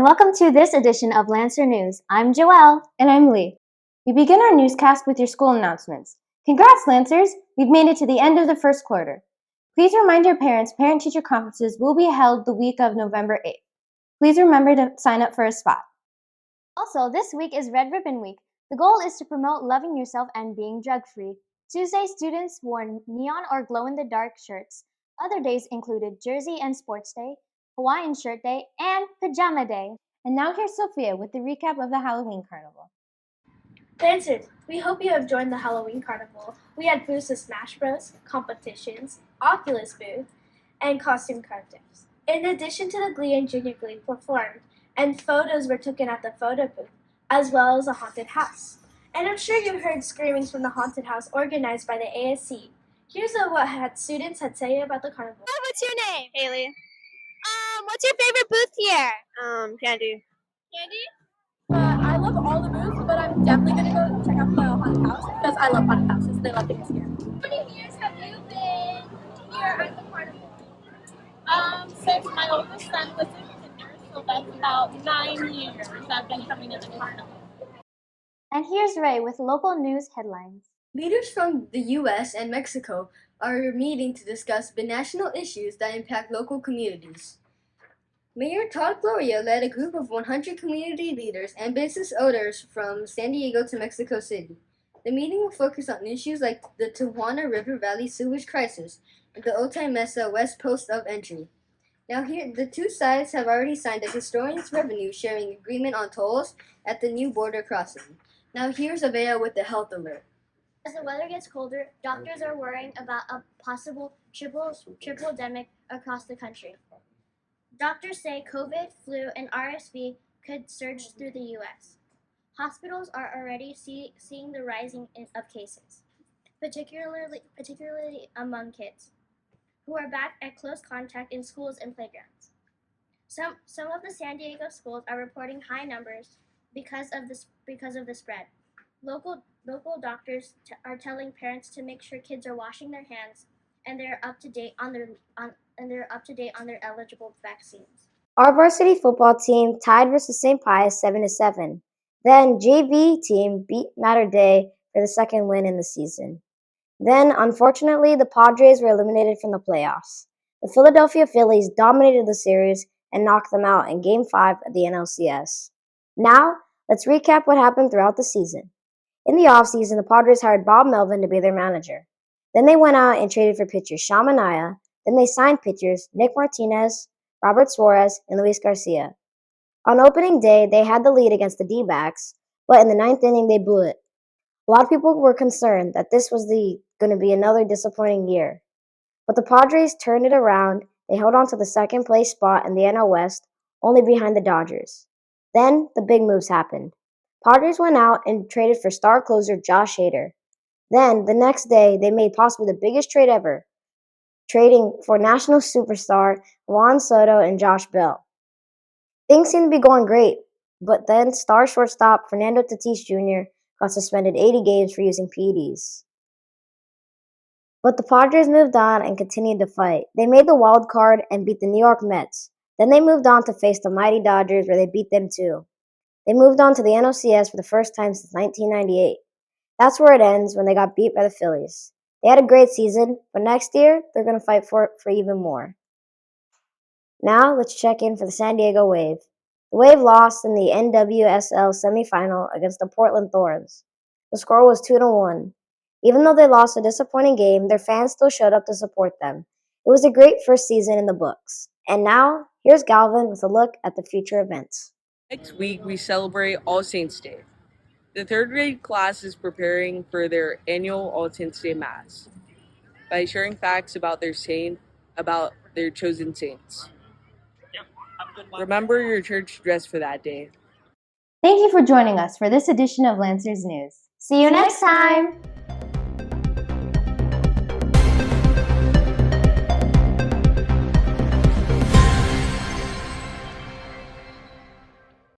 Welcome to this edition of Lancer News. I'm Joelle. And I'm Lee. We begin our newscast with your school announcements. Congrats, Lancers! We've made it to the end of the first quarter. Please remind your parents parent-teacher conferences will be held the week of November 8th. Please remember to sign up for a spot. Also, this week is Red Ribbon Week. The goal is to promote loving yourself and being drug-free. Tuesday, students wore neon or glow-in-the-dark shirts. Other days included Jersey and Sports Day, Hawaiian Shirt Day, and Pajama Day. And now here's Sophia with the recap of the Halloween Carnival. Lancers, we hope you have joined the Halloween Carnival. We had booths of Smash Bros, competitions, Oculus booth, and costume contests. In addition to the Glee and Junior Glee performed, and photos were taken at the photo booth, as well as a haunted house. And I'm sure you heard screamings from the haunted house organized by the ASC. Here's what students had to say about the carnival. Hi, what's your name? Haley. What's your favorite booth here? Candy. Candy? I love all the booths, but I'm definitely going to go check out the haunted house because I love haunted houses. They love things here. How many years have you been here at the carnival? Since my oldest son was in kinder, so that's about 9 years I've been coming to the carnival. And here's Ray with local news headlines. Leaders from the U.S. and Mexico are meeting to discuss binational issues that impact local communities. Mayor Todd Gloria led a group of 100 community leaders and business owners from San Diego to Mexico City. The meeting will focus on issues like the Tijuana River Valley sewage crisis and the Otay Mesa West Post of Entry. Now here, the two sides have already signed a historians revenue sharing agreement on tolls at the new border crossing. Now here's Avea with the health alert. As the weather gets colder, doctors are worrying about a possible triple-demic across the country. Doctors say COVID, flu, and RSV could surge through the U.S. Hospitals are already seeing the rising of cases, particularly among kids, who are back at close contact in schools and playgrounds. Some of the San Diego schools are reporting high numbers because of the spread. Local doctors are telling parents to make sure kids are washing their hands and they're up to date on their eligible vaccines. Our varsity football team tied versus St. Pius 7-7. Then JV team beat Mater Dei for the second win in the season. Then, unfortunately, the Padres were eliminated from the playoffs. The Philadelphia Phillies dominated the series and knocked them out in Game 5 of the NLCS. Now, let's recap what happened throughout the season. In the offseason, the Padres hired Bob Melvin to be their manager. Then they went out and traded for pitchers Sean Manaea. Then they signed pitchers Nick Martinez, Robert Suarez, and Luis Garcia. On opening day, they had the lead against the D-backs, but in the ninth inning, they blew it. A lot of people were concerned that this was going to be another disappointing year. But the Padres turned it around. They held on to the second place spot in the NL West, only behind the Dodgers. Then the big moves happened. Padres went out and traded for star closer Josh Hader. Then, the next day, they made possibly the biggest trade ever, trading for national superstar Juan Soto and Josh Bell. Things seemed to be going great, but then star shortstop Fernando Tatis Jr. got suspended 80 games for using PEDs. But the Padres moved on and continued to fight. They made the wild card and beat the New York Mets. Then they moved on to face the mighty Dodgers, where they beat them too. They moved on to the NLCS for the first time since 1998. That's where it ends when they got beat by the Phillies. They had a great season, but next year, they're going to fight for even more. Now, let's check in for the San Diego Wave. The Wave lost in the NWSL semifinal against the Portland Thorns. The score was 2-1. Even though they lost a disappointing game, their fans still showed up to support them. It was a great first season in the books. And now, here's Galvin with a look at the future events. Next week, we celebrate All Saints Day. The third grade class is preparing for their annual All Saints Day Mass by sharing facts about their chosen saints. Remember your church dress for that day. Thank you for joining us for this edition of Lancers News. See you next time!